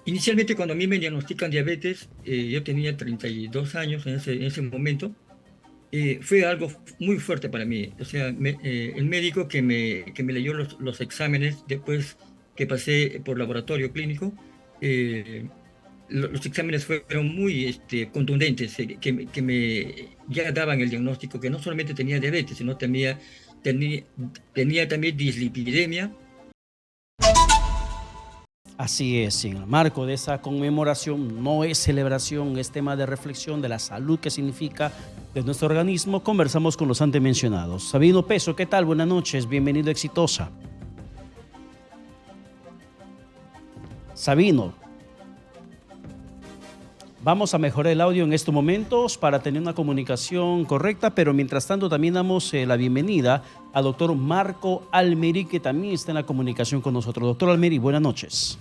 Inicialmente, cuando a mí me diagnostican diabetes, yo tenía 32 años en ese momento. Fue algo muy fuerte para mí. O sea, el médico que me leyó los exámenes después que pasé por laboratorio clínico, eh, los exámenes fueron muy contundentes, que me ya daban el diagnóstico que no solamente tenía diabetes, sino tenía, tenía también dislipidemia. Así es, en el marco de esa conmemoración, no es celebración, es tema de reflexión de la salud que significa de nuestro organismo. Conversamos con los antes mencionados. Sabino Peso, ¿qué tal? Buenas noches, bienvenido a Exitosa. Sabino, vamos a mejorar el audio en estos momentos para tener una comunicación correcta, pero mientras tanto también damos la bienvenida al doctor Marco Almeri, que también está en la comunicación con nosotros. Doctor Almeri, buenas noches.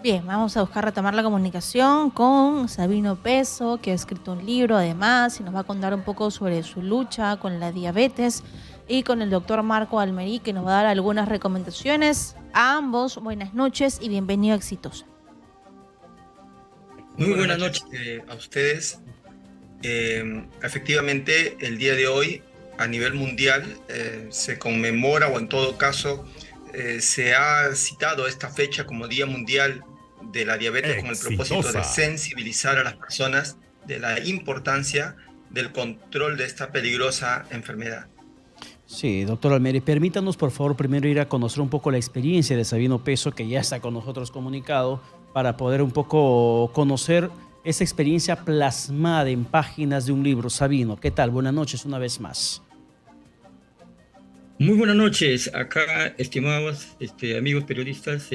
Bien, vamos a buscar retomar la comunicación con Sabino Peso, que ha escrito un libro además y nos va a contar un poco sobre su lucha con la diabetes, y con el doctor Marco Almeri, que nos va a dar algunas recomendaciones. A ambos, buenas noches y bienvenido a Exitosa. Muy Muy buenas buenas noches noches. a ustedes. Efectivamente, el día de hoy a nivel mundial se conmemora, o en todo caso se ha citado esta fecha como Día Mundial de la Diabetes, con el propósito de sensibilizar a las personas de la importancia del control de esta peligrosa enfermedad. Sí, doctor Almeri, permítanos por favor primero ir a conocer un poco la experiencia de Sabino Peso, que ya está con nosotros comunicado, para poder un poco conocer esa experiencia plasmada en páginas de un libro. Sabino, ¿qué tal? Buenas noches una vez más. Muy buenas noches, acá, estimados amigos periodistas,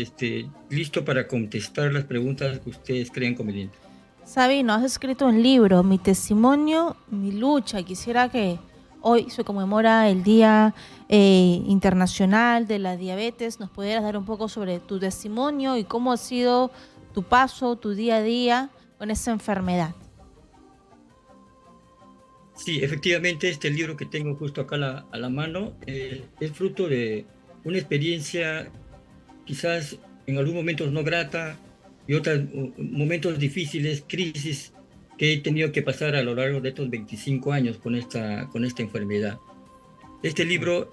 listo para contestar las preguntas que ustedes crean convenientes. Sabino, has escrito un libro, Mi testimonio, mi lucha. Quisiera que hoy se conmemora el Día Internacional de la Diabetes. ¿Nos pudieras dar un poco sobre tu testimonio y cómo ha sido tu paso, tu día a día con esta enfermedad? Sí, efectivamente, este libro que tengo justo acá a la mano es fruto de una experiencia quizás en algunos momentos no grata y otros momentos difíciles, crisis que he tenido que pasar a lo largo de estos 25 años con esta enfermedad. Este libro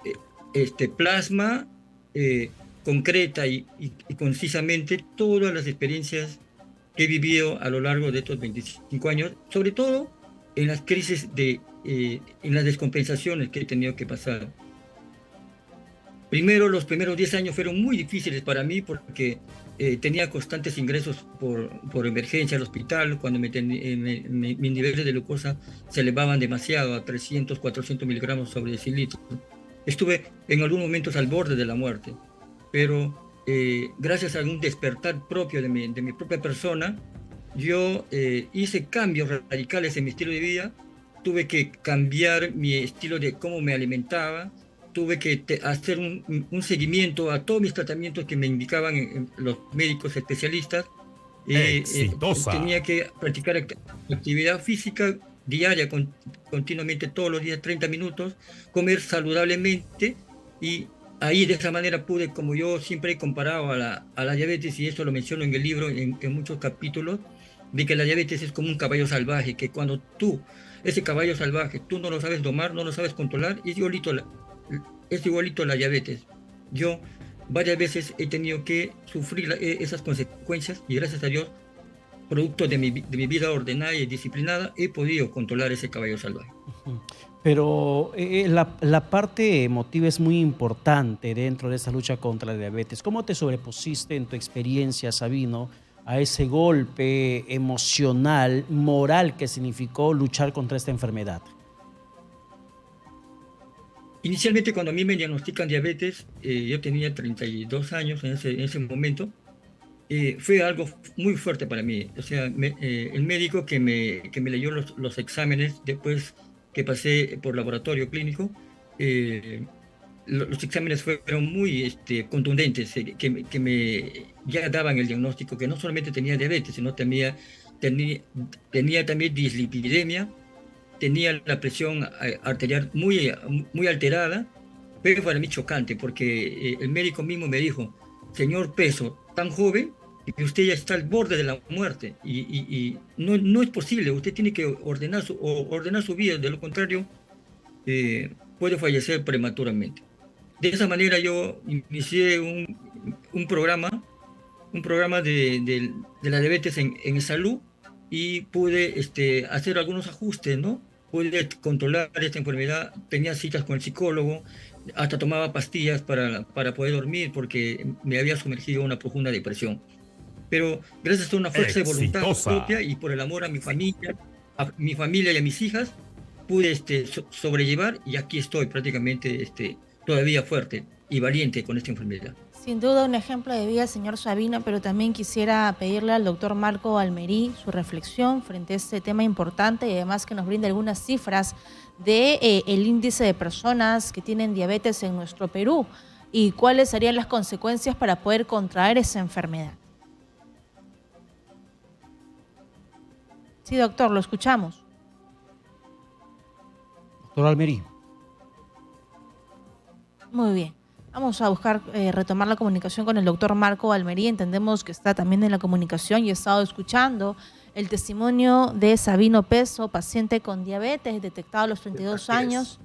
plasma, concreta y concisamente todas las experiencias que he vivido a lo largo de estos 25 años, sobre todo en las crisis en las descompensaciones que he tenido que pasar. Primero, los primeros 10 años fueron muy difíciles para mí porque tenía constantes ingresos por emergencia al hospital, cuando mis niveles de glucosa se elevaban demasiado a 300, 400 miligramos sobre decilitro. Estuve en algunos momentos al borde de la muerte, pero gracias a un despertar propio de mi propia persona, yo hice cambios radicales en mi estilo de vida. Tuve que cambiar mi estilo de cómo me alimentaba, tuve que hacer un seguimiento a todos mis tratamientos que me indicaban los médicos especialistas. Exitosa. Tenía que practicar actividad física diaria, continuamente, todos los días, 30 minutos, comer saludablemente, y ahí de esa manera pude, como yo siempre he comparado a la diabetes, y esto lo menciono en el libro en muchos capítulos, de que la diabetes es como un caballo salvaje, que cuando ese caballo salvaje, tú no lo sabes domar, no lo sabes controlar, es igualito a la diabetes. Yo varias veces he tenido que sufrir esas consecuencias, y gracias a Dios, producto de mi vida ordenada y disciplinada, he podido controlar ese caballo salvaje. Pero la parte emotiva es muy importante dentro de esa lucha contra la diabetes. ¿Cómo te sobrepusiste en tu experiencia, Sabino, a ese golpe emocional, moral que significó luchar contra esta enfermedad? Inicialmente, cuando a mí me diagnostican diabetes, yo tenía 32 años en ese momento. Fue algo muy fuerte para mí. O sea, el médico que me leyó los exámenes después que pasé por laboratorio clínico, eh, los exámenes fueron muy contundentes, que me ya daban el diagnóstico que no solamente tenía diabetes, sino tenía, tenía también dislipidemia, tenía la presión arterial muy alterada. Pero para mí chocante, porque el médico mismo me dijo, señor Peso, tan joven, y que usted ya está al borde de la muerte, y no es posible, usted tiene que ordenar su vida, de lo contrario, puede fallecer prematuramente. De esa manera yo inicié un programa de la diabetes en salud, y pude hacer algunos ajustes, ¿no? Pude controlar esta enfermedad, tenía citas con el psicólogo, hasta tomaba pastillas para poder dormir porque me había sumergido en una profunda depresión. Pero gracias a una fuerza de voluntad propia y por el amor a mi familia y a mis hijas, pude sobrellevar, y aquí estoy prácticamente todavía fuerte y valiente con esta enfermedad. Sin duda un ejemplo de vida, señor Sabino, pero también quisiera pedirle al doctor Marco Almerí su reflexión frente a este tema importante, y además que nos brinde algunas cifras de el índice de personas que tienen diabetes en nuestro Perú y cuáles serían las consecuencias para poder contraer esa enfermedad. Sí, doctor, lo escuchamos. Doctor Almerí. Muy bien. Vamos a buscar retomar la comunicación con el doctor Marco Almerí. Entendemos que está también en la comunicación y he estado escuchando el testimonio de Sabino Peso, paciente con diabetes, detectado a los 32 años,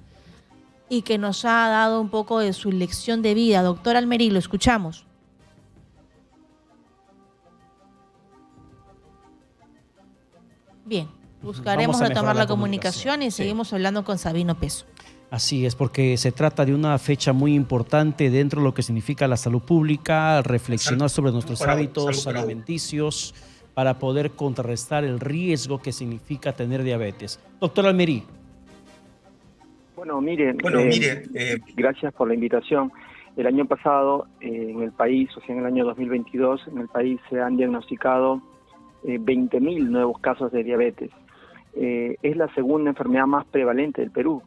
y que nos ha dado un poco de su lección de vida. Doctor Almerí, lo escuchamos. Bien, buscaremos retomar la comunicación y seguimos hablando con Sabino Peso. Así es, porque se trata de una fecha muy importante dentro de lo que significa la salud pública, reflexionar sobre nuestros hábitos alimenticios para poder contrarrestar el riesgo que significa tener diabetes. Doctor Almerí. Bueno, mire, gracias por la invitación. El año pasado en el país, o sea, en el año 2022, en el país se han diagnosticado 20.000 nuevos casos de diabetes. Es la segunda enfermedad más prevalente del Perú.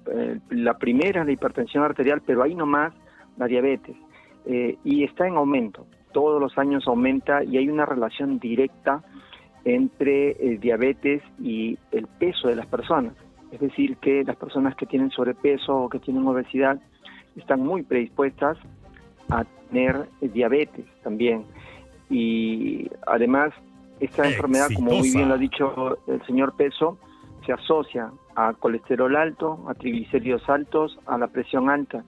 La primera es la hipertensión arterial, pero ahí nomás la diabetes. Y está en aumento. Todos los años aumenta y hay una relación directa entre diabetes y el peso de las personas. Es decir, que las personas que tienen sobrepeso o que tienen obesidad están muy predispuestas a tener diabetes también. Y además, esta enfermedad, como muy bien lo ha dicho el señor Peso, se asocia a colesterol alto, a triglicéridos altos, a la presión alta.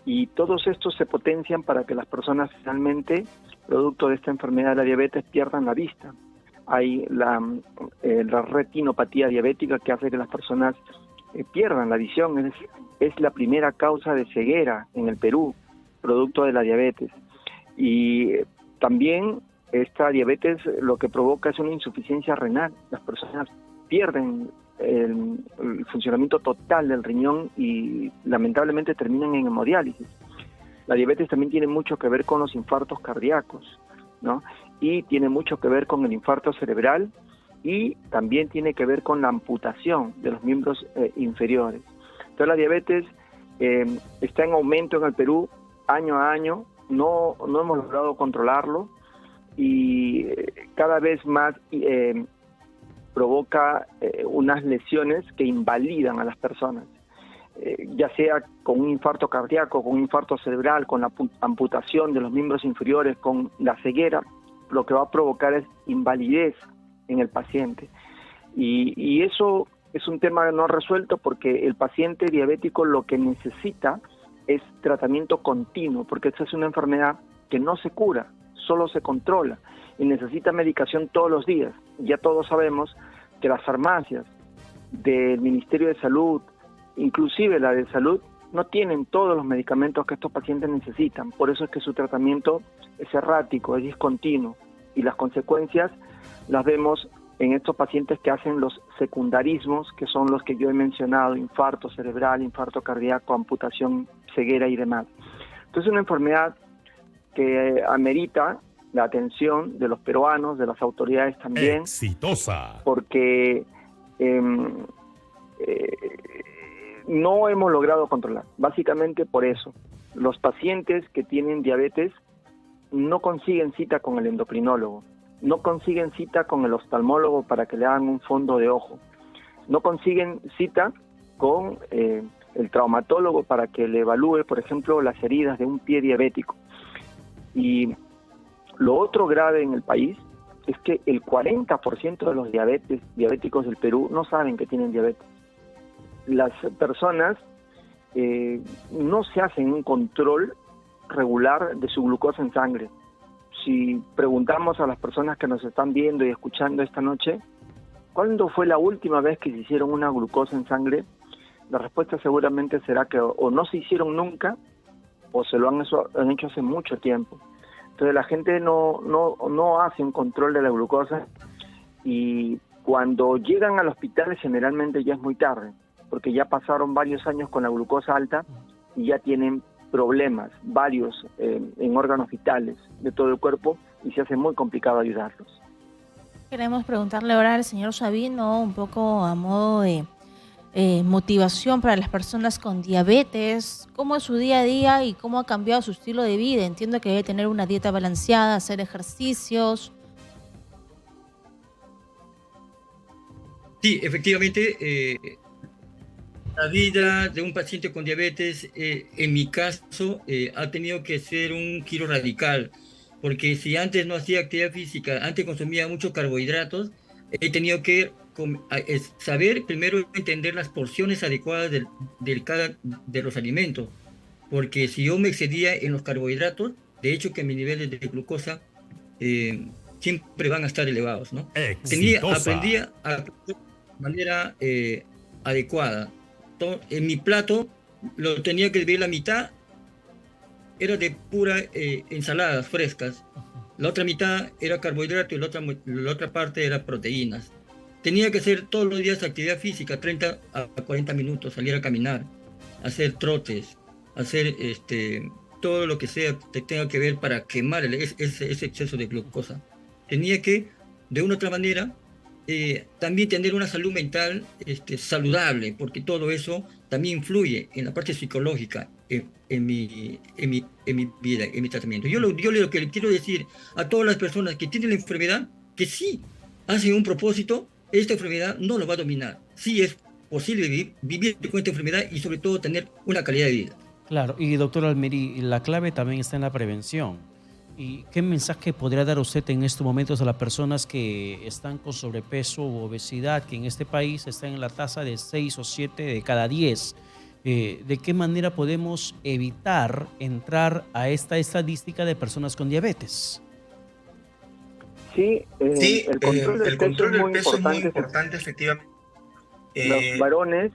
Y todos estos se potencian para que las personas finalmente, producto de esta enfermedad de la diabetes, pierdan la vista. Hay la retinopatía diabética que hace que las personas pierdan la visión. Es la primera causa de ceguera en el Perú, producto de la diabetes. Y también esta diabetes lo que provoca es una insuficiencia renal. Las personas pierden el funcionamiento total del riñón y lamentablemente terminan en hemodiálisis. La diabetes también tiene mucho que ver con los infartos cardíacos, ¿no? Y tiene mucho que ver con el infarto cerebral y también tiene que ver con la amputación de los miembros inferiores. Entonces la diabetes está en aumento en el Perú año a año, no hemos logrado controlarlo y cada vez más provoca unas lesiones que invalidan a las personas, ya sea con un infarto cardíaco, con un infarto cerebral, con la amputación de los miembros inferiores, con la ceguera. Lo que va a provocar es invalidez en el paciente. Y eso es un tema no resuelto porque el paciente diabético lo que necesita es tratamiento continuo, porque esta es una enfermedad que no se cura, solo se controla y necesita medicación todos los días. Ya todos sabemos que las farmacias del Ministerio de Salud, inclusive la de Salud, no tienen todos los medicamentos que estos pacientes necesitan. Por eso es que su tratamiento es errático, es discontinuo. Y las consecuencias las vemos en estos pacientes que hacen los secundarismos, que son los que yo he mencionado: infarto cerebral, infarto cardíaco, amputación, ceguera y demás. Entonces es una enfermedad que amerita la atención de los peruanos, de las autoridades también. Exitosa. Porque no hemos logrado controlar. Básicamente por eso. Los pacientes que tienen diabetes no consiguen cita con el endocrinólogo, no consiguen cita con el oftalmólogo para que le hagan un fondo de ojo, no consiguen cita con el traumatólogo para que le evalúe, por ejemplo, las heridas de un pie diabético. Y Lo otro grave en el país es que el 40% de los diabéticos del Perú no saben que tienen diabetes. Las personas no se hacen un control regular de su glucosa en sangre. Si preguntamos a las personas que nos están viendo y escuchando esta noche, ¿cuándo fue la última vez que se hicieron una glucosa en sangre? La respuesta seguramente será que o no se hicieron nunca o se lo han hecho hace mucho tiempo. Entonces la gente no hace un control de la glucosa y cuando llegan al hospital generalmente ya es muy tarde, porque ya pasaron varios años con la glucosa alta y ya tienen problemas, varios en órganos vitales de todo el cuerpo y se hace muy complicado ayudarlos. Queremos preguntarle ahora al señor Sabino, un poco a modo de motivación para las personas con diabetes, cómo es su día a día y cómo ha cambiado su estilo de vida. Entiendo que debe tener una dieta balanceada, hacer ejercicios. Sí, efectivamente, la vida de un paciente con diabetes, en mi caso, ha tenido que ser un giro radical, porque si antes no hacía actividad física, antes consumía muchos carbohidratos, he tenido que saber primero entender las porciones adecuadas de los alimentos, porque si yo me excedía en los carbohidratos, de hecho que mis niveles de glucosa siempre van a estar elevados, ¿no? Aprendí a de manera adecuada. En mi plato lo tenía que dividir la mitad, era de pura ensaladas frescas, la otra mitad era carbohidrato y la otra parte era proteínas. Tenía que hacer todos los días actividad física, 30 a 40 minutos, salir a caminar, hacer trotes, hacer todo lo que sea que tenga que ver para quemar ese exceso de glucosa. Tenía que, de una u otra manera, también tener una salud mental saludable, porque todo eso también influye en la parte psicológica, en mi vida, en mi tratamiento. Yo lo que le quiero decir a todas las personas que tienen la enfermedad, que sí hacen un propósito, esta enfermedad no lo va a dominar. Sí es posible vivir con esta enfermedad y sobre todo tener una calidad de vida. Claro, y doctor Almerí, la clave también está en la prevención. ¿Y qué mensaje podría dar usted en estos momentos a las personas que están con sobrepeso u obesidad, que en este país están en la tasa de 6 o 7 de cada 10? ¿De qué manera podemos evitar entrar a esta estadística de personas con diabetes? Sí, el control del peso es muy importante, efectivamente. Los varones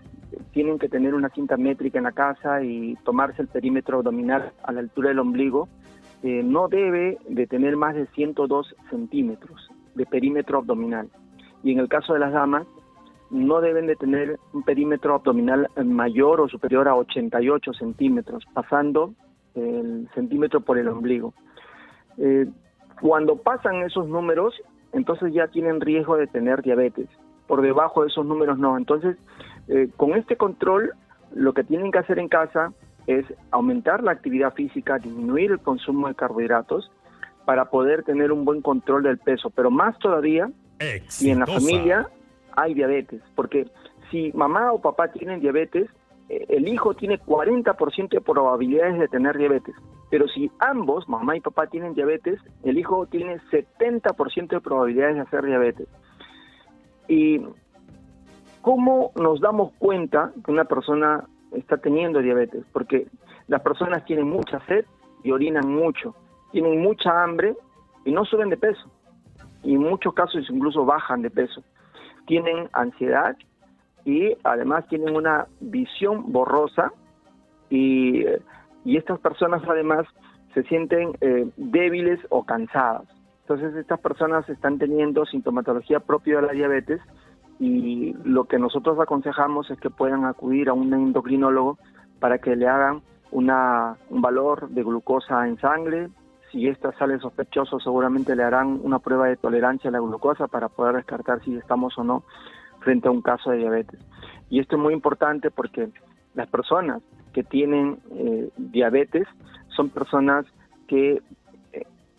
tienen que tener una cinta métrica en la casa y tomarse el perímetro abdominal a la altura del ombligo. No debe de tener más de 102 centímetros de perímetro abdominal. Y en el caso de las damas, no deben de tener un perímetro abdominal mayor o superior a 88 centímetros, pasando el centímetro por el ombligo. Cuando pasan esos números, entonces ya tienen riesgo de tener diabetes. Por debajo de esos números no. Entonces, con este control, lo que tienen que hacer en casa es aumentar la actividad física, disminuir el consumo de carbohidratos para poder tener un buen control del peso. Pero más todavía, si en la familia hay diabetes, porque si mamá o papá tienen diabetes, el hijo tiene 40% de probabilidades de tener diabetes. Pero si ambos, mamá y papá, tienen diabetes, el hijo tiene 70% de probabilidades de hacer diabetes. ¿Y cómo nos damos cuenta que una persona está teniendo diabetes? Porque las personas tienen mucha sed y orinan mucho, tienen mucha hambre y no suben de peso, y en muchos casos incluso bajan de peso. Tienen ansiedad y además tienen una visión borrosa y estas personas además se sienten débiles o cansadas. Entonces estas personas están teniendo sintomatología propia de la diabetes y lo que nosotros aconsejamos es que puedan acudir a un endocrinólogo para que le hagan un valor de glucosa en sangre. Si esta sale sospechoso, seguramente le harán una prueba de tolerancia a la glucosa para poder descartar si estamos o no frente a un caso de diabetes. Y esto es muy importante porque las personas que tienen diabetes son personas que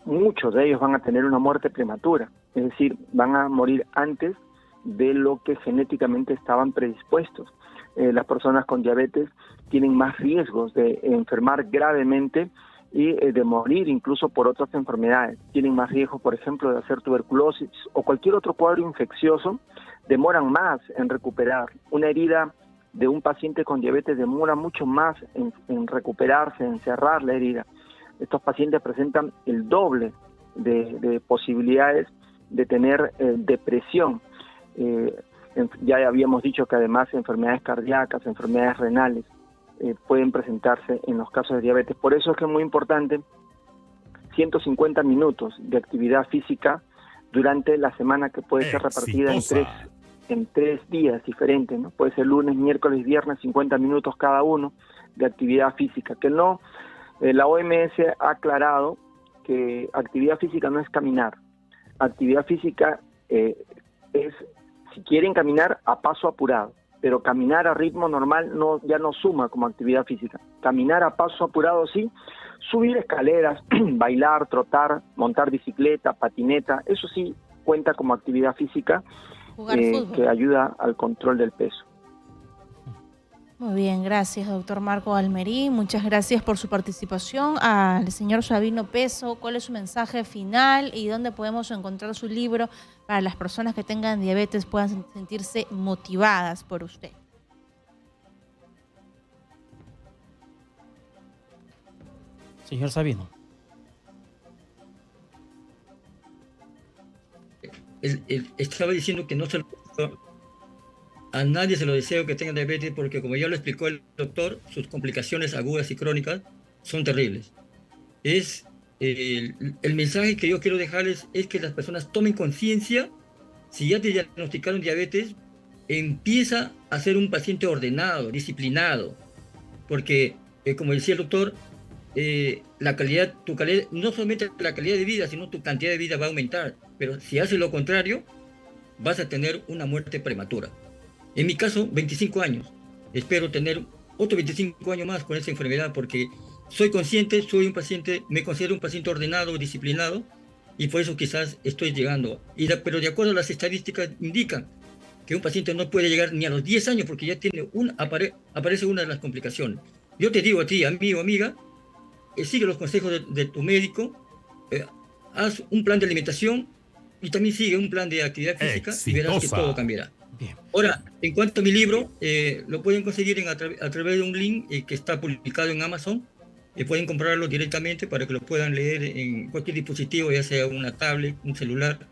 muchos de ellos van a tener una muerte prematura, es decir, van a morir antes de lo que genéticamente estaban predispuestos. Las personas con diabetes tienen más riesgos de enfermar gravemente y de morir incluso por otras enfermedades. Tienen más riesgo, por ejemplo, de hacer tuberculosis o cualquier otro cuadro infeccioso, demoran más en recuperar. Una herida de un paciente con diabetes demora mucho más en recuperarse, en cerrar la herida. Estos pacientes presentan el doble de posibilidades de tener depresión. Ya habíamos dicho que además enfermedades cardíacas, enfermedades renales pueden presentarse en los casos de diabetes. Por eso es que es muy importante 150 minutos de actividad física durante la semana, que puede ser repartida en tres días diferentes, ¿no? Puede ser lunes, miércoles, viernes, 50 minutos cada uno de actividad física. Que no, la OMS ha aclarado que actividad física no es caminar. Actividad física es, si quieren caminar, a paso apurado, pero caminar a ritmo normal ya no suma como actividad física. Caminar a paso apurado sí, subir escaleras, bailar, trotar, montar bicicleta, patineta, eso sí cuenta como actividad física que ayuda al control del peso. Muy bien, gracias, doctor Marco Almerí. Muchas gracias por su participación. Al señor Sabino Peso, ¿cuál es su mensaje final y dónde podemos encontrar su libro para las personas que tengan diabetes puedan sentirse motivadas por usted? Señor Sabino. Estaba diciendo que no se a nadie se lo deseo que tenga diabetes, porque como ya lo explicó el doctor, sus complicaciones agudas y crónicas son terribles. El mensaje que yo quiero dejarles es que las personas tomen conciencia. Si ya te diagnosticaron diabetes, empieza a ser un paciente ordenado, disciplinado, porque como decía el doctor, tu calidad, no solamente la calidad de vida, sino tu cantidad de vida va a aumentar, pero si haces lo contrario, vas a tener una muerte prematura. En mi caso, 25 años. Espero tener otros 25 años más con esa enfermedad, porque soy consciente, soy un paciente, me considero un paciente ordenado, disciplinado, y por eso quizás estoy llegando. Pero de acuerdo a las estadísticas indican que un paciente no puede llegar ni a los 10 años porque ya tiene aparece una de las complicaciones. Yo te digo a ti, amigo, amiga, sigue los consejos de tu médico, haz un plan de alimentación y también sigue un plan de actividad física y verás que todo cambiará. Bien. Ahora, en cuanto a mi libro, lo pueden conseguir a través de un link que está publicado en Amazon. Pueden comprarlo directamente para que lo puedan leer en cualquier dispositivo, ya sea una tablet, un celular.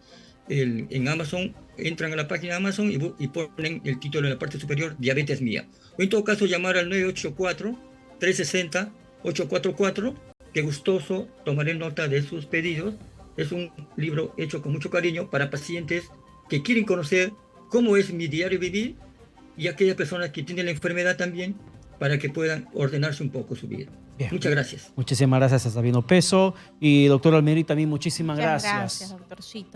En Amazon, entran a la página de Amazon y ponen el título en la parte superior, Diabetes Mía. O en todo caso, llamar al 984-360-844, que gustoso tomaré nota de sus pedidos. Es un libro hecho con mucho cariño para pacientes que quieren conocer cómo es mi diario vivir, y aquellas personas que tienen la enfermedad también, para que puedan ordenarse un poco su vida. Bien. Muchas gracias. Muchísimas gracias a Sabino Peso. Y doctor Almerí también muchísimas Muchas gracias. Gracias, doctorcito.